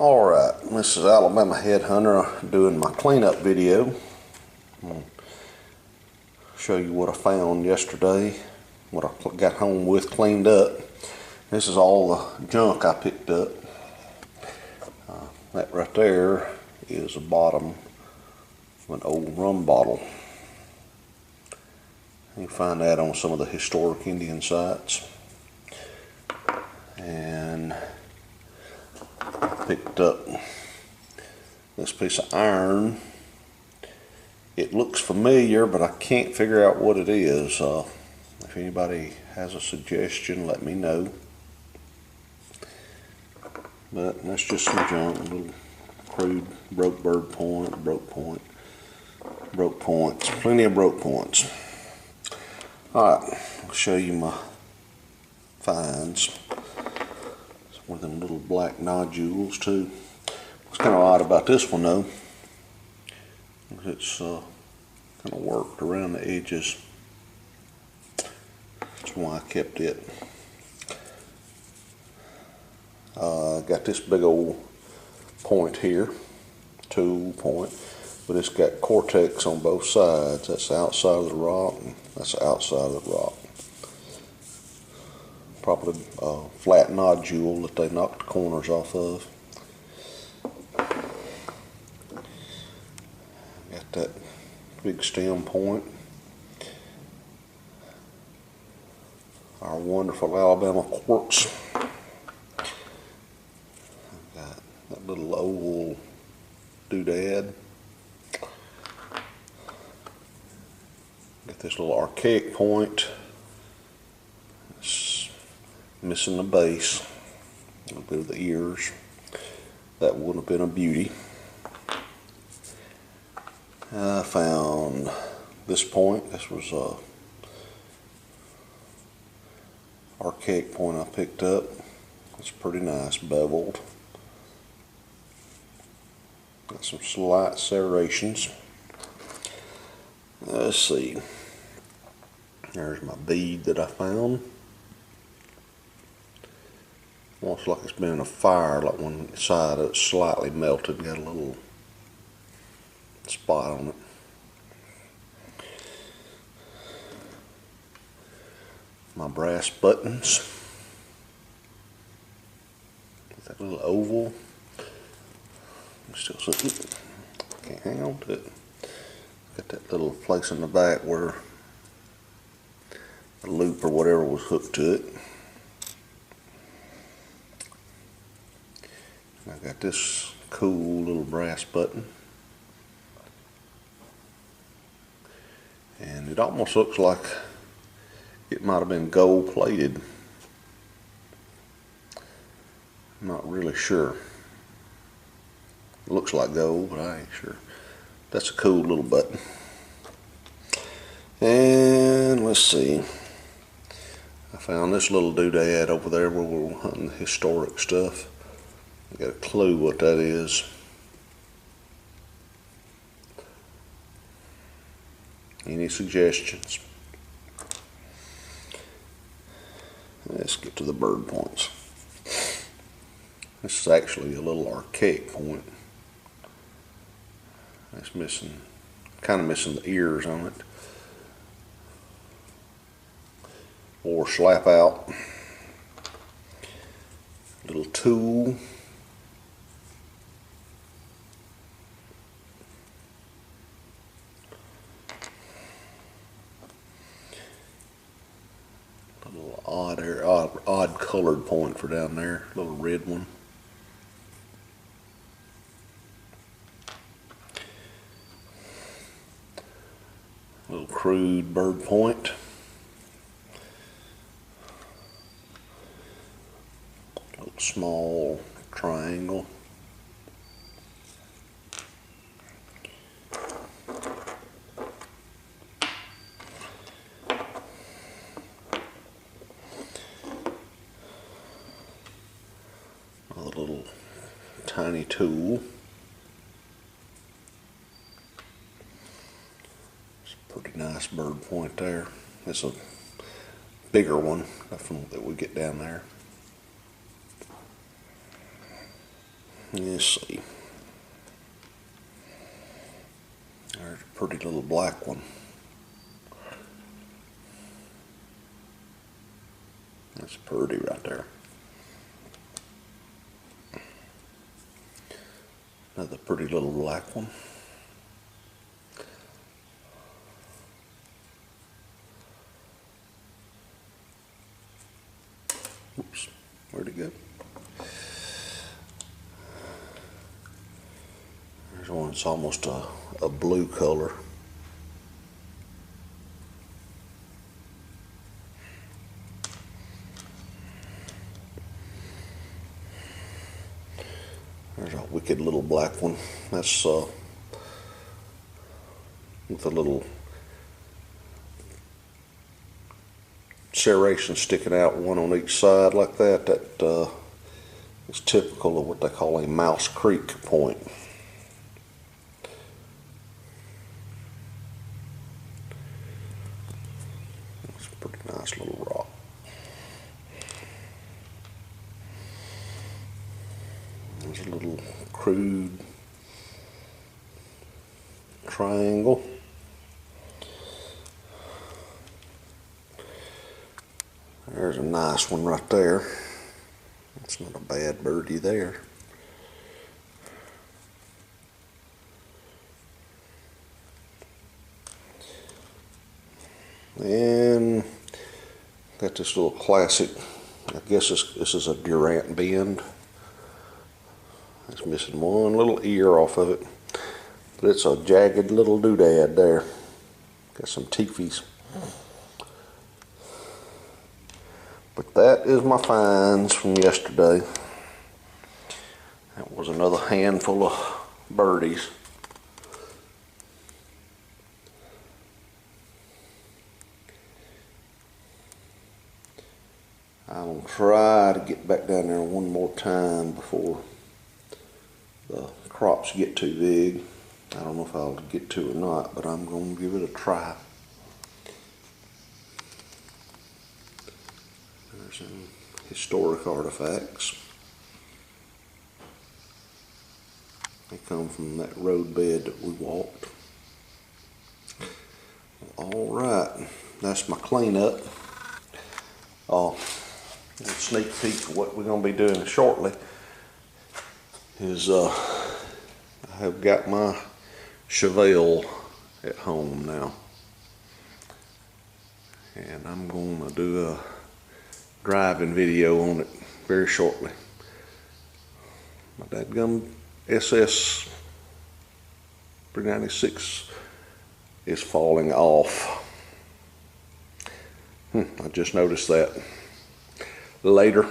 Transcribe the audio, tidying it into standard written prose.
Alright, this is Alabama Headhunter doing my cleanup video. I'll show you what I found yesterday, what I got home with cleaned up. This is all the junk I picked up. That right there is the bottom of an old rum bottle. You can find that on some of the historic Indian sites. And picked up this piece of iron. It looks familiar, but I can't figure out what it is. If anybody has a suggestion, let me know. But that's just some junk, a little crude broke bird point, broke points, plenty of broke points. Alright, I'll show you my finds. One of them little black nodules too. What's kind of odd about this one though, it's kind of worked around the edges. That's why I kept it. Got this big old point here, tool point, but it's got cortex on both sides. That's the outside of the rock, and that's the outside of the rock. Probably a flat nodule that they knocked the corners off of. Got that big stem point. Our wonderful Alabama quartz. Got that little oval doodad. Got this little archaic point. Missing the base, a little bit of the ears. That would have been a beauty. I found this point. This was a archaic point I picked up. It's pretty nice, beveled. Got some slight serrations. Let's see. There's my bead that I found. Almost like it's been in a fire, like one side of it's slightly melted, got a little spot on it. My brass buttons. That little oval. I'm still sitting. Can't hang on to it. Got that little place in the back where the loop or whatever was hooked to it. I got this cool little brass button, and it almost looks like it might have been gold plated. I'm not really sure. It looks like gold, but I ain't sure. That's a cool little button. And let's see, I found this little doodad over there where we were hunting the historic stuff. I got a clue what that is. Any suggestions? Let's get to the bird points. This is actually a little archaic point. It's missing, kind of missing the ears on it. Or slap out. Little tool. Odd colored point for down there, little red one. Little crude bird point. Little small triangle. A little tiny tool. It's a pretty nice bird point there. It's a bigger one that we get down there. Let's see. There's a pretty little black one. That's pretty right there. Another pretty little black one. Oops, where'd it go? There's one that's almost a blue color. There's a wicked little black one. That's with a little serration sticking out, one on each side like that. That is typical of what they call a Mouse Creek point. It's a pretty nice little rock. There's a little crude triangle. There's a nice one right there. That's not a bad birdie there. And got this little classic, I guess this is a Durant bend. It's missing one little ear off of it, but it's a jagged little doodad there. Got some teefies. But that is my finds from yesterday. That was another handful of birdies. I will try to get back down there one more time before the crops get too big. I don't know if I'll get to or not, but I'm going to give it a try. There's some historic artifacts. They come from that road bed that we walked. All right, that's my cleanup. A sneak peek of what we're going to be doing shortly is I have got my Chevelle at home now, and I'm going to do a driving video on it very shortly. My dadgum SS 396 is falling off. I just noticed that. Later.